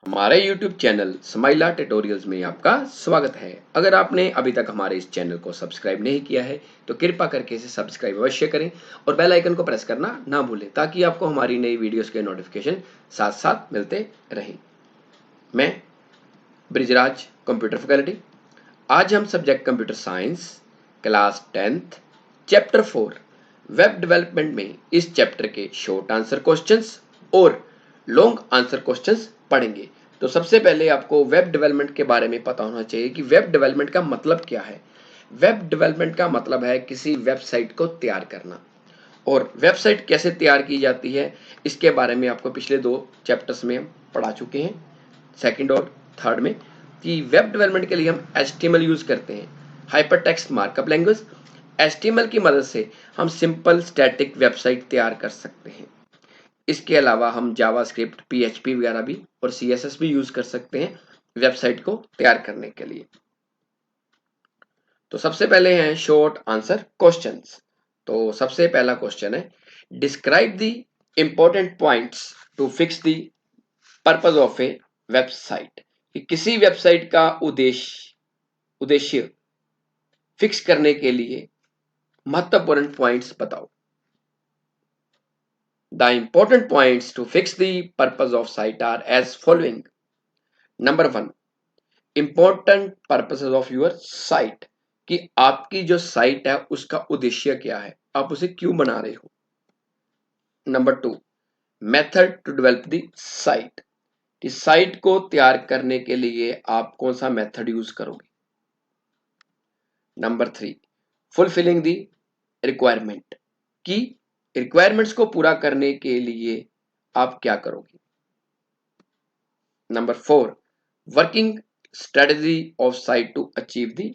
हमारे YouTube channel स्माइला tutorials में आपका स्वागत है। अगर आपने अभी तक हमारे इस चैनल को सब्सक्राइब नहीं किया है तो कृपया करके इसे सब्सक्राइब अवश्य करें और बेल आइकन को प्रेस करना ना भूलें ताकि आपको हमारी नई वीडियोस के नोटिफिकेशन साथ साथ मिलते रहें। मैं ब्रिजराज कंप्यूटर फैकल्टी। आज हम subject computer science class 10th chapter 4 web development में इस चैप्टर के शॉर्ट आंसर क्वेश्चंस और लॉन्ग आंसर क्वेश्चंस पढ़ेंगे। तो सबसे पहले आपको वेब डेवलपमेंट के बारे में पता होना चाहिए कि वेब डेवलपमेंट का मतलब क्या है। वेब डेवलपमेंट का मतलब है किसी वेबसाइट को तैयार करना, और वेबसाइट कैसे तैयार की जाती है इसके बारे में आपको पिछले 2 चैप्टर्स में हम पढ़ा चुके हैं, सेकंड और थर्ड में, कि वेब डेवलपमेंट के लिए हम HTML यूज करते हैं, hyper text markup language. HTML की मदद से हम सिंपल स्टैटिक वेबसाइट तैयार कर सकते हैं। इसके अलावा हम जावास्क्रिप्ट, PHP वगैरह भी और CSS भी यूज कर सकते हैं वेबसाइट को तैयार करने के लिए। तो सबसे पहले हैं शॉर्ट आंसर क्वेश्चंस। तो सबसे पहला क्वेश्चन है, describe the important points to fix the purpose of a website. कि किसी वेबसाइट का उद्देश्य फिक्स करने के लिए महत्वपूर्ण पॉइंट्स बताओ। The important points to fix the purpose of site are as following. Number 1, important purposes of your site, कि आपकी जो साइट है उसका उद्देश्य क्या है, आप उसे क्यों बना रहे हो। Number 2, method to develop the site, कि साइट को तैयार करने के लिए आप कौन सा मेथड यूज करोगे। नंबर 3, फुलफिलिंग द रिक्वायरमेंट, कि रिक्वायरमेंट्स को पूरा करने के लिए आप क्या करोगे। Number 4, working strategy of site to achieve the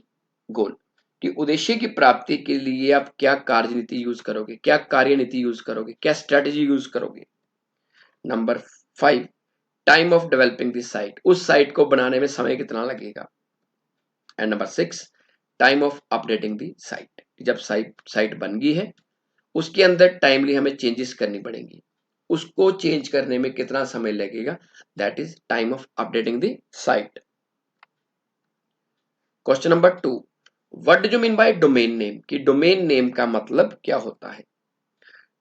goal, कि उद्देश्य की प्राप्ति के लिए आप क्या कार्यनीति यूज करोगे, क्या कार्यनीति यूज करोगे, क्या स्ट्रेटजी यूज करोगे। Number 5, time of developing the site, उस साइट को बनाने में समय कितना लगेगा। And number 6, time of updating the site, जब साइट बन गई है उसके अंदर टाइमली हमें चेंजेस करनी पड़ेंगी, उसको चेंज करने में कितना समय लगेगा, that is time of updating the site. Question number 2, what do you mean by domain name, कि डोमेन नेम का मतलब क्या होता है।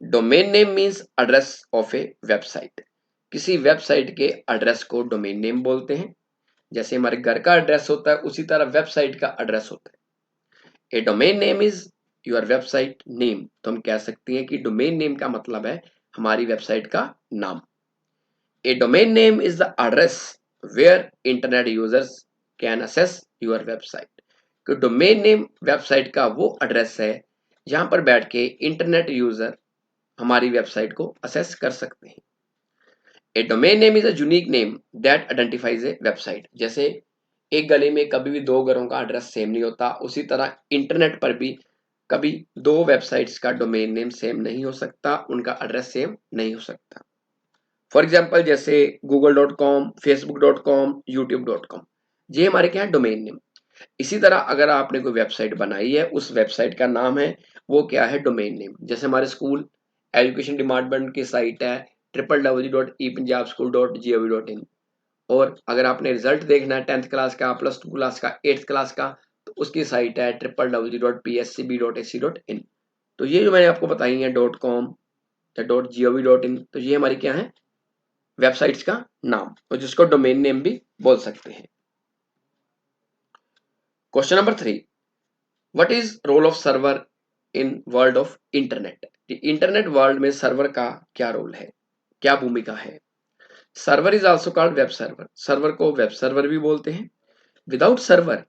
Domain name means address of a website, किसी वेबसाइट के एड्रेस को डोमेन नेम बोलते हैं। जैसे हमारे घर का एड्रेस होता है उसी तरह वेबसाइट का एड्रेस होता है। A domain name is your website name, तो हम कह सकते हैं कि डोमेन नेम का मतलब है हमारी वेबसाइट का नाम। A domain name is the address where internet users can access your website, कि डोमेन नेम वेबसाइट का वो एड्रेस है जहां पर बैठ के इंटरनेट यूजर हमारी वेबसाइट को एक्सेस कर सकते हैं। A domain name is a unique name that identifies a website, जैसे एक गली में कभी भी 2 घरों का एड्रेस सेम नहीं होता, उसी तरह इंटरनेट पर भी कभी 2 वेबसाइट्स का डोमेन नेम सेम नहीं हो सकता, उनका एड्रेस सेम नहीं हो सकता। फॉर एग्जाम्पल जैसे google.com, facebook.com, youtube.com, ये हमारे क्या है, डोमेन नेम। इसी तरह अगर आपने कोई वेबसाइट बनाई है, उस वेबसाइट का नाम है, वो क्या है, डोमेन नेम। जैसे हमारे स्कूल एजुकेशन डिपार्टमेंट की साइट है www.epunjabschool.gov.in, और अगर आपने रिजल्ट देखना है 10th क्लास का, +2 क्लास का, 8th क्लास का, तो उसकी साइट है www.pscb.ac.in। तो ये जो मैंने आपको बताई है .com या .gov.in, तो ये हमारी क्या है, वेबसाइट्स का नाम, और जिसको डोमेन नेम भी बोल सकते हैं। Question number 3, what is role of server in world of internet, internet world में सर्वर का क्या रोल है, क्या भूमिका है। Server is also called web server, server को वेब सर्वर भी बोलते हैं। Without server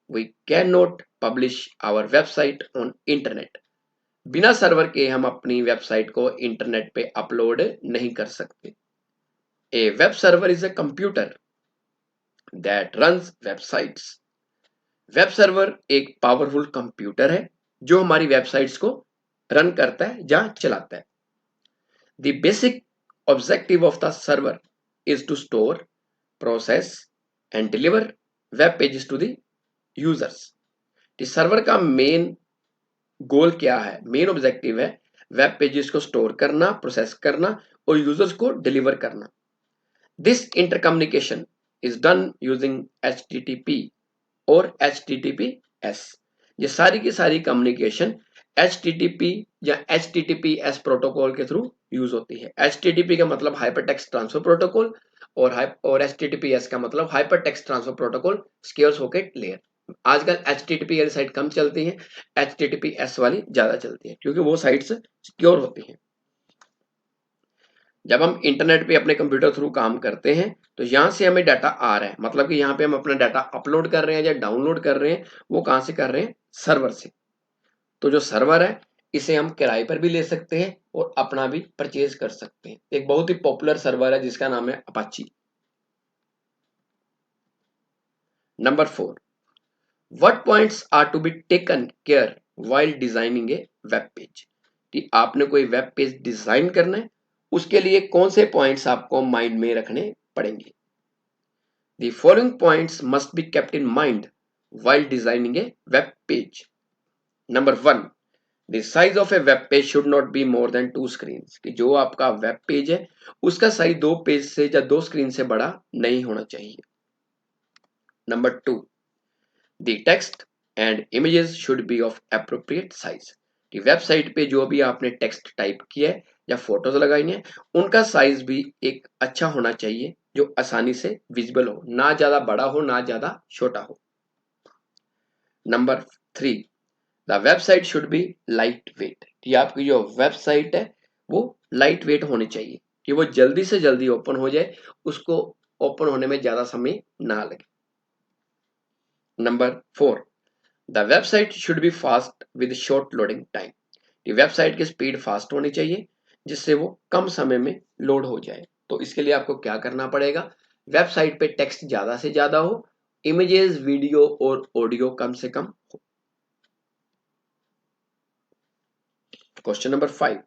we can not publish our website on internet, बिना सर्वर के हम अपनी वेबसाइट को इंटरनेट पे अपलोड नहीं कर सकते। A web server is a computer that runs websites, web server एक पावरफुल कंप्यूटर है जो हमारी वेबसाइट्स को रन करता है या चलाता है। The basic objective of the server is to store, process and deliver web pages to the users. Server का मेन गोल क्या है, मेन ऑब्जेक्टिव है वेब पेजेस को स्टोर करना, प्रोसेस करना और यूजर्स को डिलीवर करना। This intercommunication is done using HTTP और HTTPS। ये सारी की सारी कम्युनिकेशन HTTP या HTTPS प्रोटोकॉल के थ्रू यूज होती है। HTTP का मतलब हाइपर टेक्स्ट ट्रांसफर प्रोटोकॉल और HTTPS का मतलब hyper text transfer protocol secure socket layer. आजकल HTTP वाली साइट कम चलती है, HTTPS वाली ज्यादा चलती है क्योंकि वो साइट्स सिक्योर होती हैं। जब हम इंटरनेट पे अपने कंप्यूटर थ्रू काम करते हैं तो यहाँ से हमें डाटा आ रहा है, मतलब कि यहाँ पे हम अपना डाटा अपलोड कर रहे हैं या डाउनलोड कर रहे हैं, वो कहाँ से कर रहे हैं? सर्वर से। तो जो सर्वर है इसे हम किराए पर भी ले सकते हैं और अपना भी परचेज कर सकते हैं। एक बहुत ही पॉपुलर सर्वर है जिसका नाम है Apache. Number 4, what points are to be taken care while designing a web page. कि आपने कोई वेब पेज डिजाइन करना है, उसके लिए कौन से पॉइंट्स आपको माइंड में रखने पड़ेंगे। The following points must be kept in mind while designing a web page. Number 1, the size of a web page should not be more than 2 screens। कि जो आपका वेब पेज है उसका साइज 2 पेज से या 2 स्क्रीन से बड़ा नहीं होना चाहिए। Number 2, the text and images should be of appropriate size। कि वेबसाइट पे जो भी आपने टेक्स्ट टाइप किया है या फोटोज लगाई है उनका साइज भी एक अच्छा होना चाहिए जो आसानी से विजिबल हो, ना ज्यादा बड़ा हो ना ज्यादा छोटा हो। Number 3, the website should B light weight. कि आपकी जो वेबसाइट है वो लाइट वेट होनी चाहिए कि वो जल्दी से जल्दी ओपन हो जाए, उसको ओपन होने में ज्यादा समय ना लगे। Number 4, the website should B fast with short loading time. कि वेबसाइट की स्पीड फास्ट होनी चाहिए जिससे वो कम समय में लोड हो जाए। तो इसके लिए आपको क्या करना पड़ेगा? वेबसाइट पे टेक्स्ट ज्यादा से ज्यादा हो, इमेजेस, वीडियो और ऑडियो कम से कम हो। Question number 5,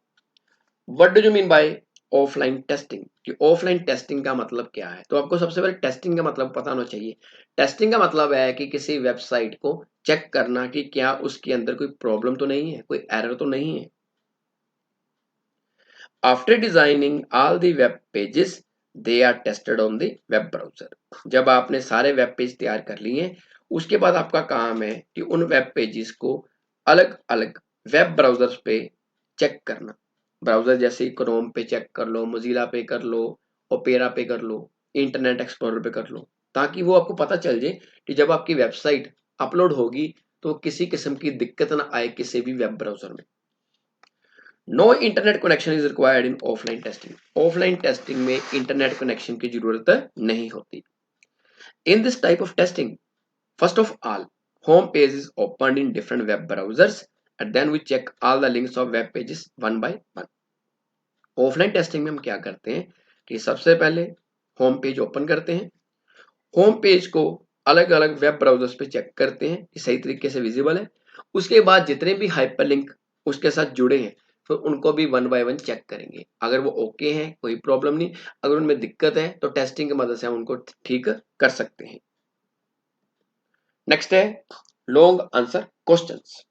what do you mean by offline testing. कि ऑफलाइन टेस्टिंग का मतलब क्या है? तो आपको सबसे पहले टेस्टिंग का मतलब पता होना चाहिए। टेस्टिंग का मतलब है कि किसी वेबसाइट को चेक करना कि क्या उसके अंदर कोई प्रॉब्लम तो नहीं है, कोई एरर तो नहीं है। After designing all the web pages they are tested on the web browser. जब आपने सारे वेब पेज तैयार कर लिए उसके बाद आपका काम है कि उन वेब पेजेस को अलग अलग वेब ब्राउजर्स पे चेक करना। ब्राउजर जैसे क्रोम पे चेक कर लो, मोजिला पे कर लो, ओपेरा पे कर लो, इंटरनेट एक्सप्लोरर पे कर लो, ताकि वो आपको पता चल जाए कि जब आपकी वेबसाइट अपलोड होगी तो किसी किस्म की दिक्कत ना आए किसी भी वेब ब्राउजर में। No internet connection is required in offline testing. Offline testing में इंटरनेट कनेक्शन की जरूरत नहीं होती। In this type of testing, first of all, home page is opened in different web browsers and then we check all the links of web pages one by one. Offline testing में हम क्या करते हैं कि सबसे पहले home page open करते हैं, होम पेज को अलग अलग वेब ब्राउजर्स पे चेक करते हैं कि सही तरीके से विजिबल है। उसके बाद जितने भी हाइपरलिंक उसके साथ जुड़े हैं तो उनको भी वन बाय वन चेक करेंगे। अगर वो ओके हैं कोई प्रॉब्लम नहीं, अगर उनमें दिक्कत है तो टेस्टिंग की मदद से हम उनको ठीक कर सकते हैं। नेक्स्ट है long answer questions.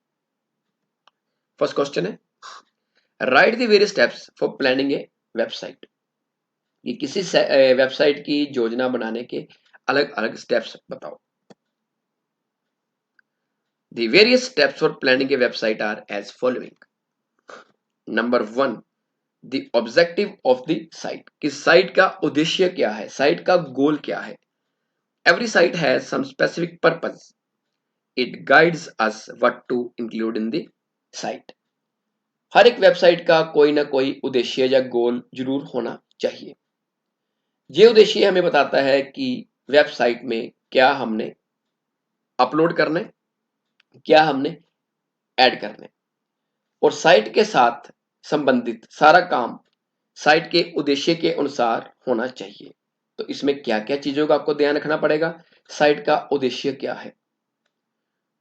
First question है write the various steps for planning a website. ये किसी वेबसाइट की योजना बनाने के अलग अलग स्टेप्स बताओ। The various steps for planning a website are as following. Number 1, the objective of the site। कि साइट का उद्देश्य क्या है, साइट का गोल क्या है। Every site has some specific purpose. It guides us what to include in the site। हर एक website का कोई ना कोई उद्देश्य या गोल जरूर होना चाहिए। ये उद्देश्य हमें बताता है कि वेबसाइट में क्या हमने अपलोड करना है, क्या हमने ऐड करना है, और साइट के साथ संबंधित सारा काम साइट के उद्देश्य के अनुसार होना चाहिए। तो इसमें क्या क्या चीजों का आपको ध्यान रखना पड़ेगा? साइट का उद्देश्य क्या है,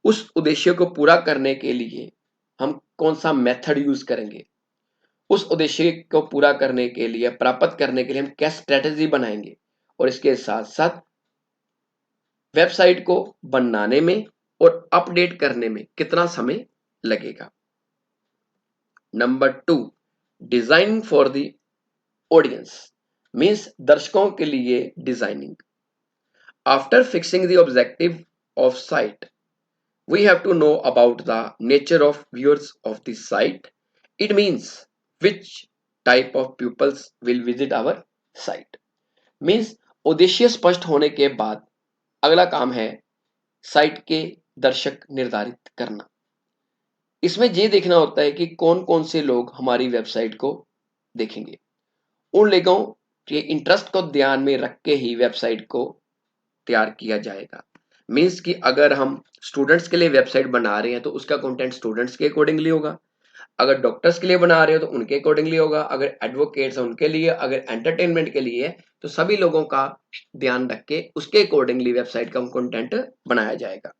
उस उद्देश्य को पूरा करने के लिए हम कौन सा मेथड यूज करेंगे, उस उद्देश्य को पूरा करने के लिए, प्राप्त करने के लिए हम क्या स्ट्रेटेजी बनाएंगे, और इसके साथ साथ वेबसाइट को बनाने में और अपडेट करने में कितना समय लगेगा। Number 2, design for the audience. Means दर्शकों के लिए designing. After fixing the objective of site, we have to know about the nature of viewers of the site. It means which type of pupils will visit our site. Means उद्देश्य स्पष्ट होने के बाद अगला काम है साइट के दर्शक निर्धारित करना। इसमें ये देखना होता है कि कौन कौन से लोग हमारी वेबसाइट को देखेंगे। उन लोगों के इंटरेस्ट को ध्यान में रख के ही वेबसाइट को तैयार किया जाएगा। मीन्स कि अगर हम स्टूडेंट्स के लिए वेबसाइट बना रहे हैं तो उसका कंटेंट स्टूडेंट्स के अकॉर्डिंगली होगा। अगर डॉक्टर्स के लिए बना रहे हो तो उनके अकॉर्डिंगली होगा। अगर एडवोकेट्स हैं उनके लिए, अगर एंटरटेनमेंट के लिए है तो सभी लोगों का ध्यान रख के उसके अकॉर्डिंगली वेबसाइट का कंटेंट बनाया जाएगा।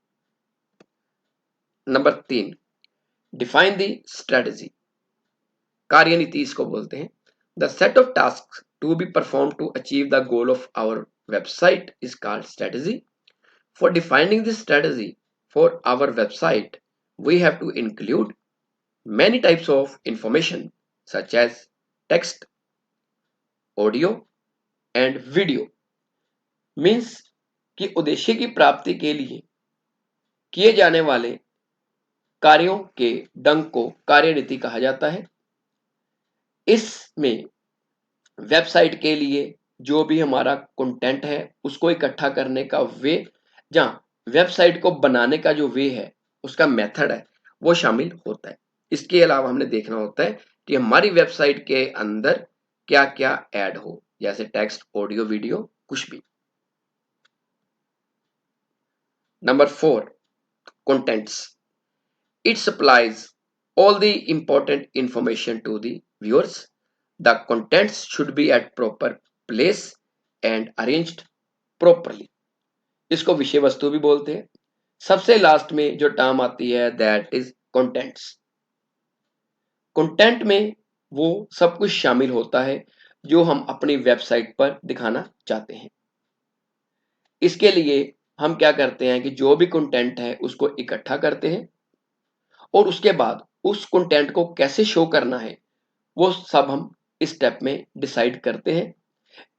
Number 3, define the strategy. कार्यनीति इसको बोलते हैं। The set of task to be perform to achieve the goal of our website is called strategy. For defining this strategy for our website, we have to include many types of information such as text, audio and video. Means कि उद्देश्य की प्राप्ति के लिए किए जाने वाले कार्यों के ढंग को कार्यनीति कहा जाता है। इसमें वेबसाइट के लिए जो भी हमारा कंटेंट है उसको इकट्ठा करने का वे, जहां वेबसाइट को बनाने का जो वे है उसका मेथड है वो शामिल होता है। इसके अलावा हमने देखना होता है कि हमारी वेबसाइट के अंदर क्या क्या ऐड हो, जैसे टेक्स्ट, ऑडियो, वीडियो, कुछ भी। Number 4, contents. It supplies all the important information to the viewers. The contents should be at proper place and arranged properly. इसको विषय वस्तु भी बोलते हैं। सबसे लास्ट में जो टर्म आती है दैट इज कंटेंट्स। कंटेंट में वो सब कुछ शामिल होता है जो हम अपनी वेबसाइट पर दिखाना चाहते हैं। इसके लिए हम क्या करते हैं कि जो भी कंटेंट है उसको इकट्ठा करते हैं और उसके बाद उस कंटेंट को कैसे शो करना है वो सब हम इस स्टेप में डिसाइड करते हैं।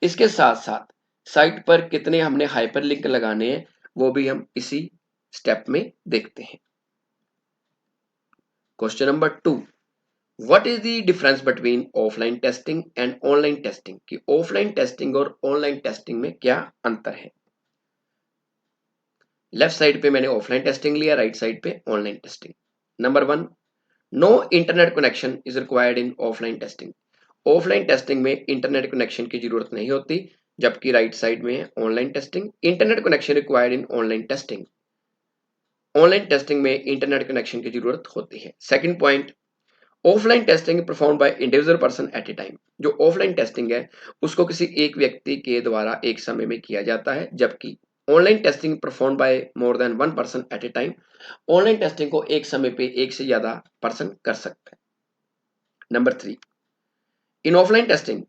इसके साथ साथ साइट पर कितने हमने हाइपरलिंक लगाने हैं वो भी हम इसी स्टेप में देखते हैं। Question number 2, what is the difference between offline testing and online testing? कि ऑफलाइन टेस्टिंग और ऑनलाइन टेस्टिंग में क्या अंतर है। लेफ्ट साइड पे मैंने ऑफलाइन टेस्टिंग लिया, राइट साइड पे online testing. Number 1, no internet connection is required in offline testing. Offline testing में इंटरनेट कनेक्शन की जरूरत नहीं होती, जबकि राइट साइड में है online testing, internet connection required in online testing. Online testing में इंटरनेट कनेक्शन की जरूरत होती है। Second point, offline testing perform by individual person at A time. जो ऑफलाइन टेस्टिंग है उसको किसी एक व्यक्ति के द्वारा एक समय में किया जाता है, जबकि online testing perform by more than one person at A time. Online testing को एक समय पे एक से ज्यादा पर्सन कर सकता है। Number 3, in offline testing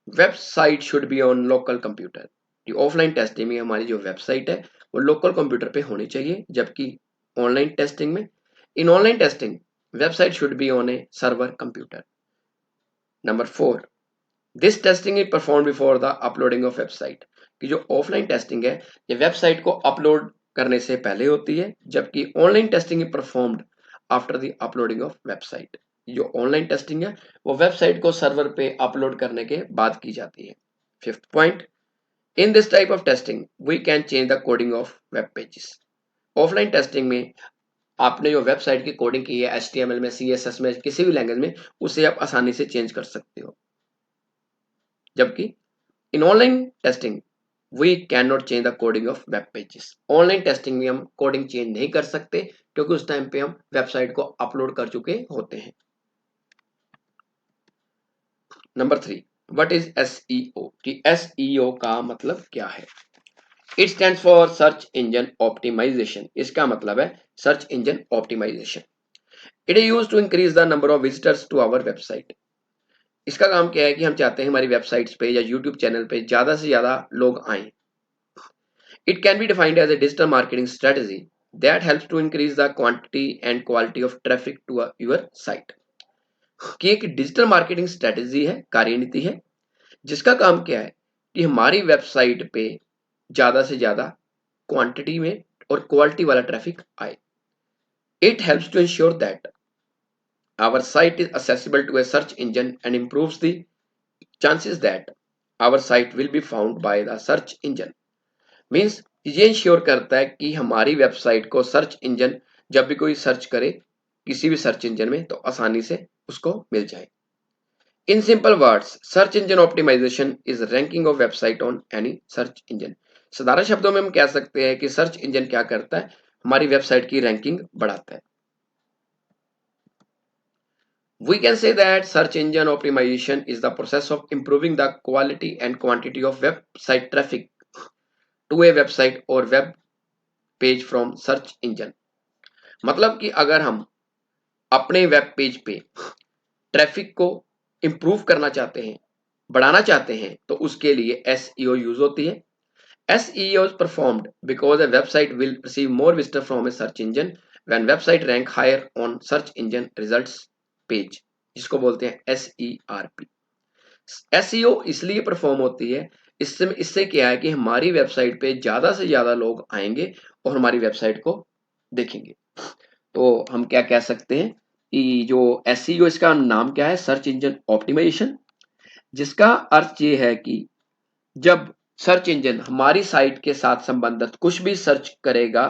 website should be on local computer. Offline testing में हमारी जो वेबसाइट है वो लोकल कंप्यूटर पे होनी चाहिए, जबकि ऑनलाइन टेस्टिंग में, in online testing website should be on a server computer. Number 4, this testing is perform before the uploading of website. कि जो ऑफलाइन टेस्टिंग है ये वेबसाइट को अपलोड करने से पहले होती है, जबकि online testing is performed after the uploading of website. जो ऑनलाइन टेस्टिंग है वो वेबसाइट को सर्वर पे अपलोड करने के बाद की जाती है। Fifth point, in this type of testing we can change the coding of web pages. Offline testing में आपने जो वेबसाइट की कोडिंग की है HTML में, CSS में, किसी भी लैंग्वेज में, उसे आप आसानी से चेंज कर सकते हो, जबकि in online testing we can not change the coding of web pages. Online testing में हम कोडिंग चेंज नहीं कर सकते क्योंकि उस टाइम पे हम वेबसाइट को अपलोड कर चुके होते हैं। Number 3, what is SEO? कि SEO का मतलब क्या है? It stands for search engine optimization. इसका मतलब है search engine optimization. It is used to increase the number of visitors to our website. इसका काम क्या है कि हम चाहते हैं हमारी वेबसाइट्स पे या यूट्यूब चैनल पे ज्यादा से ज्यादा लोग आएं। It can be defined as a digital marketing strategy that helps to increase the quantity and quality of traffic to your site. कि एक डिजिटल मार्केटिंग स्ट्रेटजी है, कार्यनीति है, जिसका काम क्या है कि हमारी वेबसाइट पे ज्यादा से ज्यादा क्वांटिटी में और क्वालिटी वाला ट्रैफिक आए। It helps to ensure that our site is accessible to a search engine and improves the chances that our site will be found by the search engine। Means ये ensure करता है कि हमारी website को search engine जब भी कोई search करे किसी भी सर्च इंजन में तो आसानी से उसको मिल जाए। In simple words search engine optimization is ranking of website on any search engine. साधारण शब्दों में हम कह सकते हैं कि सर्च इंजन क्या करता है, हमारी वेबसाइट की रैंकिंग बढ़ाता है। We can say that search engine optimization is the process of improving the quality and quantity of website traffic to a website or web page from search engine। मतलब कि अगर हम अपने वेब पेज पे traffic को improve करना चाहते हैं, बढ़ाना चाहते हैं, तो उसके लिए SEO यूज होती है। SEO is performed because a website will receive more visitor from a search engine when website rank higher on search engine results page, जिसको बोलते हैं SERP। SEO इसलिए परफॉर्म होती है, इससे क्या है कि हमारी वेबसाइट पे ज्यादा से ज्यादा लोग आएंगे और हमारी वेबसाइट को देखेंगे। तो हम क्या कह सकते हैं कि जो SEO इसका नाम क्या है, सर्च इंजन ऑप्टिमाइजेशन, जिसका अर्थ ये है कि जब सर्च इंजन हमारी साइट के साथ संबंधित कुछ भी सर्च करेगा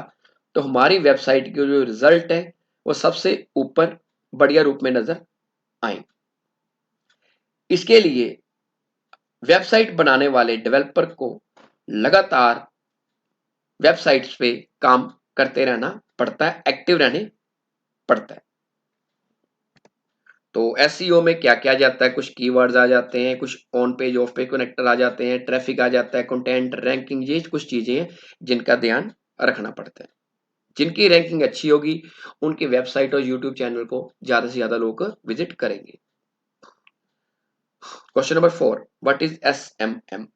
तो हमारी वेबसाइट के जो रिजल्ट है वो सबसे ऊपर बढ़िया रूप में नजर आए। इसके लिए वेबसाइट बनाने वाले डेवलपर को लगातार वेबसाइट्स पे काम करते रहना पड़ता है, एक्टिव रहने पड़ता है। तो एसईओ में क्या क्या जाता है, कुछ कीवर्ड्स आ जाते हैं, कुछ on page off page connector आ जाते हैं, ट्रैफिक आ जाता है, कंटेंट रैंकिंग, ये कुछ चीजें हैं जिनका ध्यान रखना पड़ता है। जिनकी रैंकिंग अच्छी होगी उनकी वेबसाइट और यूट्यूब चैनल को ज्यादा से ज्यादा लोग विजिट करेंगे। Question number 4, what is SMM?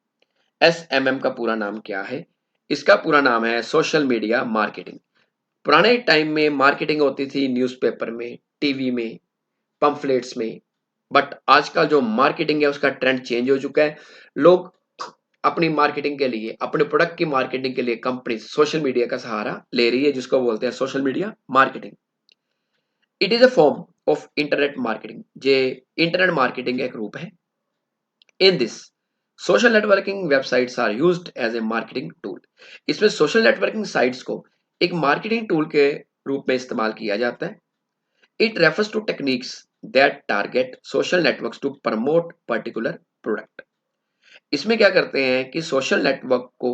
SMM का पूरा नाम क्या है? इसका पूरा नाम है सोशल मीडिया मार्केटिंग। पुराने टाइम में मार्केटिंग होती थी न्यूज़पेपर में, टीवी में, पंफलेट्स में, बट आजकल जो मार्केटिंग है उसका ट्रेंड चेंज हो चुका है। लोग अपनी मार्केटिंग के लिए, अपने प्रोडक्ट की मार्केटिंग के लिए कंपनी सोशल मीडिया का सहारा ले रही है, जिसको बोलते हैं social media marketing. It is a form of internet marketing, जे इंटरनेट मार्केटिंग का एक रूप है। In this social networking websites are used as a marketing tool. इसमें सोशल नेटवर्किंग साइट्स को एक मार्केटिंग टूल के रूप में इस्तेमाल किया जाता है। It refers to techniques that target social networks to promote particular product. इसमें क्या करते हैं कि सोशल नेटवर्क को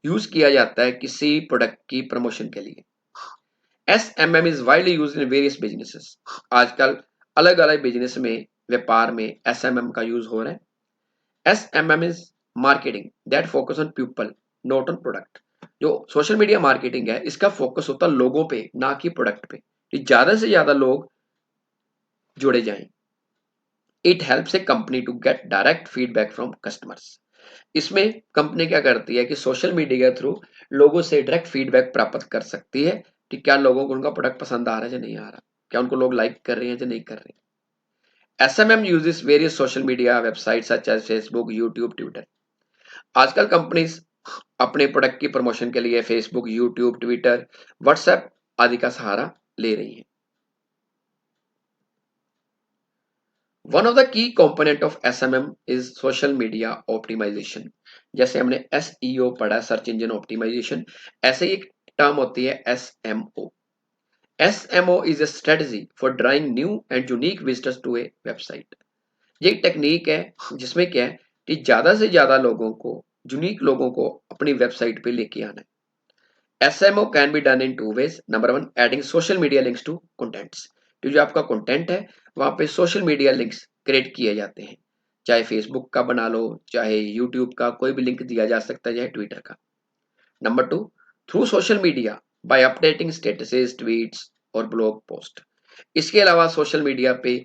यूज किया जाता है किसी प्रोडक्ट की प्रमोशन के लिए। SMM is widely used in various businesses. आजकल अलग अलग बिजनेस में, व्यापार में SMM का यूज हो रहा है। SMM is marketing that focus on people, not on product। जो सोशल मीडिया मार्केटिंग है इसका फोकस होता है लोगों पे, ना कि प्रोडक्ट पे, कि ज्यादा से ज्यादा लोग जुड़े जाएं। It helps a company to get direct feedback from customers. इसमें कंपनी क्या करती है कि सोशल मीडिया के थ्रू लोगों से डायरेक्ट फीडबैक प्राप्त कर सकती है कि क्या लोगों को उनका प्रोडक्ट पसंद आ रहा है या नहीं आ रहा, क्या उनको लोग लाइक कर रहे हैं या नहीं कर रहे हैं। SMM uses various social media websites such as Facebook, YouTube, Twitter। आजकल कंपनीज अपने प्रोडक्ट की प्रमोशन के लिए फेसबुक, यूट्यूब, ट्विटर, व्हाट्सएप आदि का सहारा ले रही है। One of the key component of SMM is social media optimization. जैसे हमने SEO पढ़ा, सर्च इंजन ऑप्टिमाइजेशन, ऐसे ही एक टर्म होती है SMO। SMO is a strategy for drawing new and unique visitors to a website. ये एक टेक्निक है जिसमें क्या है कि ज्यादा से ज्यादा लोगों को, यूनिक लोगों को अपनी वेबसाइट पे लेके आना है। SMO can be done in two ways। Number one, adding social media links to contents. तो जो आपका कंटेंट है वहां पे सोशल मीडिया लिंक्स क्रिएट किए जाते हैं, चाहे फेसबुक का बना लो, चाहे यूट्यूब का, कोई भी लिंक दिया जा सकता है, चाहे ट्विटर का। Number two, through social media bye updating statuses, tweets और ब्लॉग पोस्ट। इसके अलावा सोशल मीडिया पे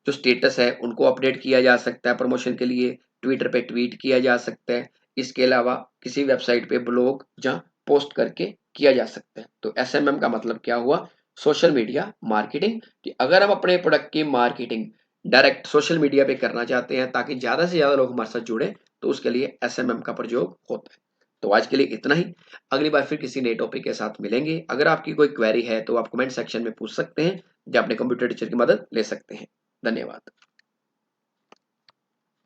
जो स्टेटस है उनको अपडेट किया जा सकता है प्रमोशन के लिए, ट्विटर पे ट्वीट किया जा सकता है। इसके अलावा किसी वेबसाइट पे ब्लॉग जहाँ पोस्ट करके किया जा सकता है। तो SMM का मतलब क्या हुआ, सोशल मीडिया मार्केटिंग, कि अगर हम अपने प्रोडक्ट की मार्केटिंग डायरेक्ट सोशल मीडिया पे करना चाहते हैं ताकि ज़्यादा से ज़्यादा लोग हमारे साथ जुड़ें, तो उसके लिए एसएमएम का प्रयोग होता है। तो आज के लिए इतना ही। अगली बार फिर किसी नए टॉपिक के साथ मिलेंगे। अगर आपकी कोई क्वेरी है तो आप कमेंट सेक्शन में पूछ सकते हैं या अपने कंप्यूटर टीचर की मदद ले सकते हैं। धन्यवाद।